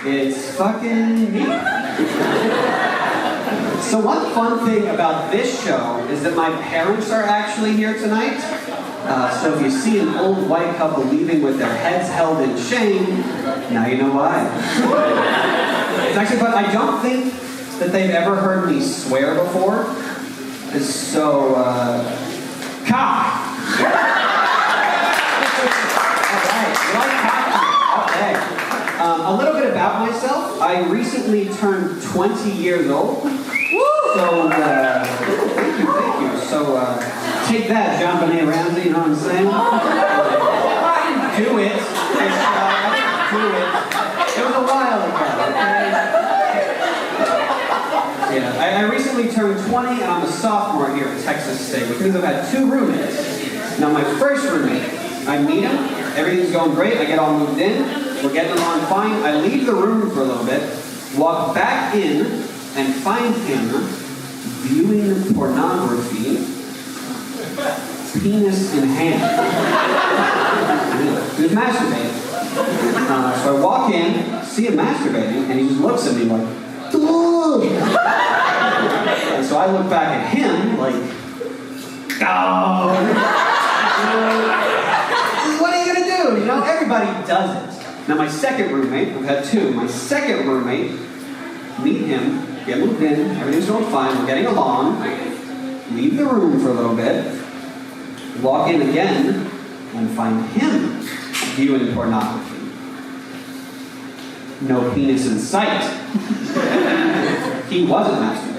It's fucking me. So one fun thing about this show is that my parents are actually here tonight. So if you see an old white couple leaving with their heads held in shame, now you know why. It's actually fun. I don't think that they've ever heard me swear before. So, cock! Okay. A little bit about myself. I recently turned 20 years old. Woo! So, thank you. So, take that, John Benet Ramsey, you know what I'm saying? Do it. Do it. It was a while ago, okay? Yeah, I recently turned 20 and I'm a sophomore here at Texas State, which means I've had 2 roommates. Now, my first roommate, I meet him, everything's going great, I get all moved in, we're getting along fine. I leave the room for a little bit, walk back in, and find him viewing pornography, penis in hand. He was masturbating. So I walk in, see him masturbating, and he just looks at me like, "Ugh." And so I look back at him like, "Oh." What are you gonna do? You know, everybody does it. Now my second roommate, I've had 2. My second roommate, meet him, get moved in, everything's going fine, we're getting along, leave the room for a little bit, walk in again, and find him viewing pornography. No penis in sight. He wasn't masturbating.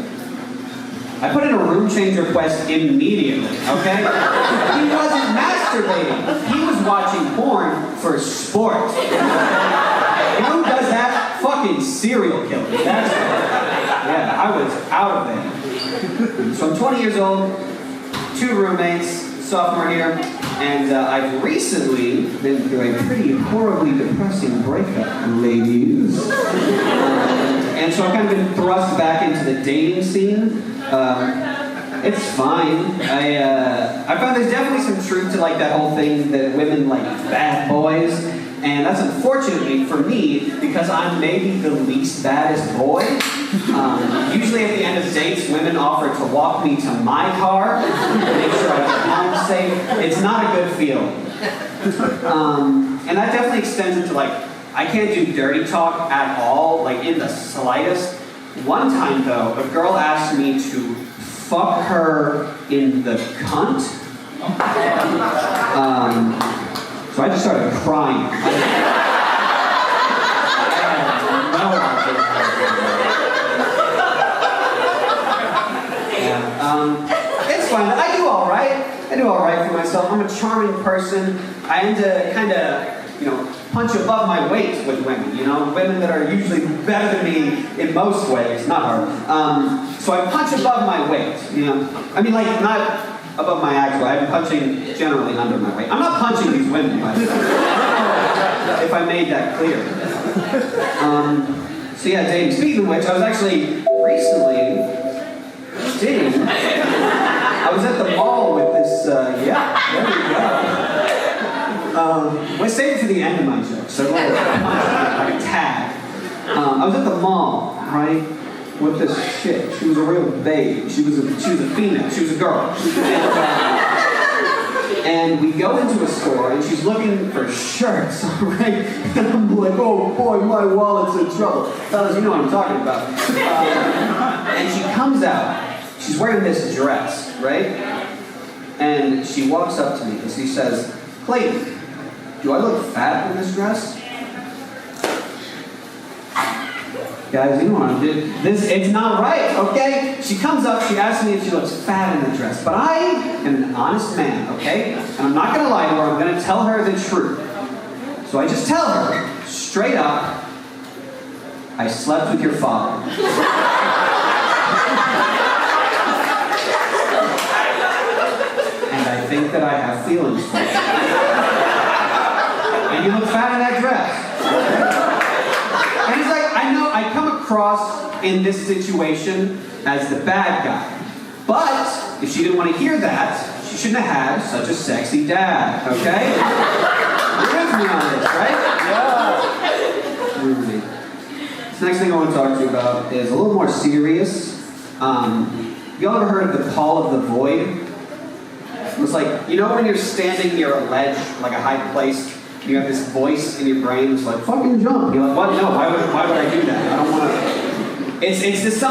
I put in a room change request immediately, okay? He wasn't masturbating. He was watching porn for sport. You know who does that? Fucking serial killers. That's right. Yeah, I was out of there. So I'm 20 years old, 2 roommates, sophomore here, and I've recently been through a pretty horribly depressing breakup, ladies. And so I've kind of been thrust back into the dating scene. It's fine. I found there's definitely some truth to like that whole thing that women like bad boys, and that's unfortunately for me because I'm maybe the least baddest boy. Usually at the end of dates, women offer to walk me to my car to make sure I get home safe. It's not a good feeling. And that definitely extends into like, I can't do dirty talk at all, like in the slightest. One time though, a girl asked me to fuck her in the cunt. So I just started crying. It's fine. I do all right for myself. I'm a charming person. I end to kind of, punch above my weight with women. Women that are usually better than me in most ways. Not hard. So I punch above my weight. I mean, like not above my actual. I'm punching generally under my weight. I'm not punching these women, by the way. If I made that clear. So yeah, dating. Speaking of which, I was actually recently dating. I was at the mall with this, there we go. Let's save it to the end of my joke, so like a tag. I was at the mall, right, with this chick. She was a real babe. She was a female. She was a girl. And we go into a store, and she's looking for shirts, right? And I'm like, oh boy, my wallet's in trouble. Fellas, you know what I'm talking about. And she comes out. She's wearing this dress, right? And she walks up to me, and she says, Clayton, do I look fat in this dress? Guys, you know what I'm doing. It's not right, okay? She comes up, she asks me if she looks fat in the dress. But I am an honest man, okay? And I'm not gonna lie to her, I'm gonna tell her the truth. So I just tell her, straight up, I slept with your father. And I think that I have feelings for you. And you look fat in that dress. And he's like, I know, I come across in this situation as the bad guy. But if she didn't want to hear that, she shouldn't have had such a sexy dad, okay? You're with me on this, right? Yeah. Next thing I want to talk to you about is a little more serious. Y'all ever heard of the call of the void? It's like, you know when you're standing near a ledge, like a high place, you have this voice in your brain that's like, fucking jump. You're like, what? No, why would I do that? I don't want to. It's this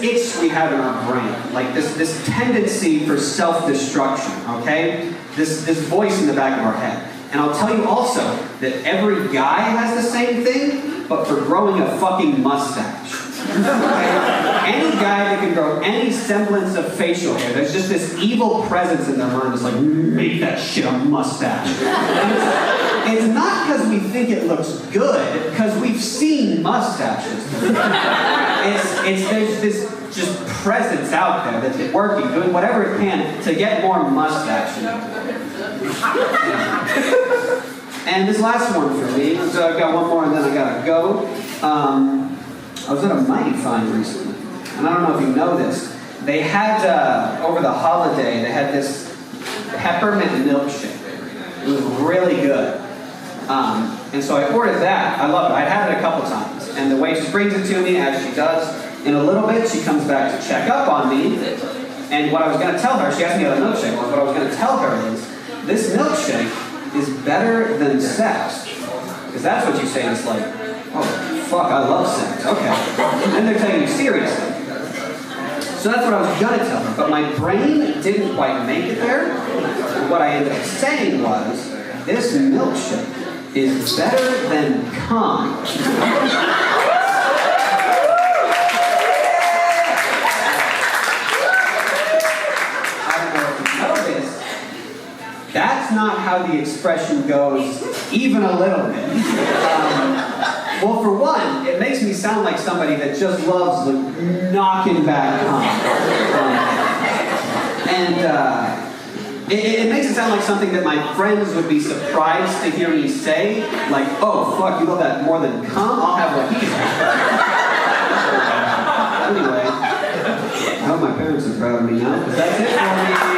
itch we have in our brain. Like this tendency for self-destruction, okay? This voice in the back of our head. And I'll tell you also that every guy has the same thing, but for growing a fucking mustache. Any guy that can grow any semblance of facial hair, there's just this evil presence in their mind that's like, make that shit a mustache. It's not because we think it looks good, because we've seen mustaches. There's this just presence out there that's working, doing whatever it can to get more mustache. And this last one for me, so I've got one more and then I gotta go. I was at a Mighty Fine recently, and I don't know if you know this. They had, over the holiday, they had this peppermint milkshake. It was really good. And so I ordered that. I love it. I'd had it a couple times. And the waitress brings it to me, as she does. In a little bit, she comes back to check up on me. And what I was going to tell her, she asked me how the milkshake was, what I was going to tell her is, this milkshake is better than sex. Because that's what you say, it's like, oh, fuck, I love sex. Okay. And they're taking you seriously. So that's what I was going to tell her. But my brain didn't quite make it there. What I ended up saying was, this milkshake is better than cum. That's not how the expression goes, even a little bit. Well, for one, it makes me sound like somebody that just loves knocking back it makes it sound like something that my friends would be surprised to hear me say, like, oh, fuck, you love that more than cum? I'll have what he's Anyway, I hope my parents are proud of me now, because that's it for me.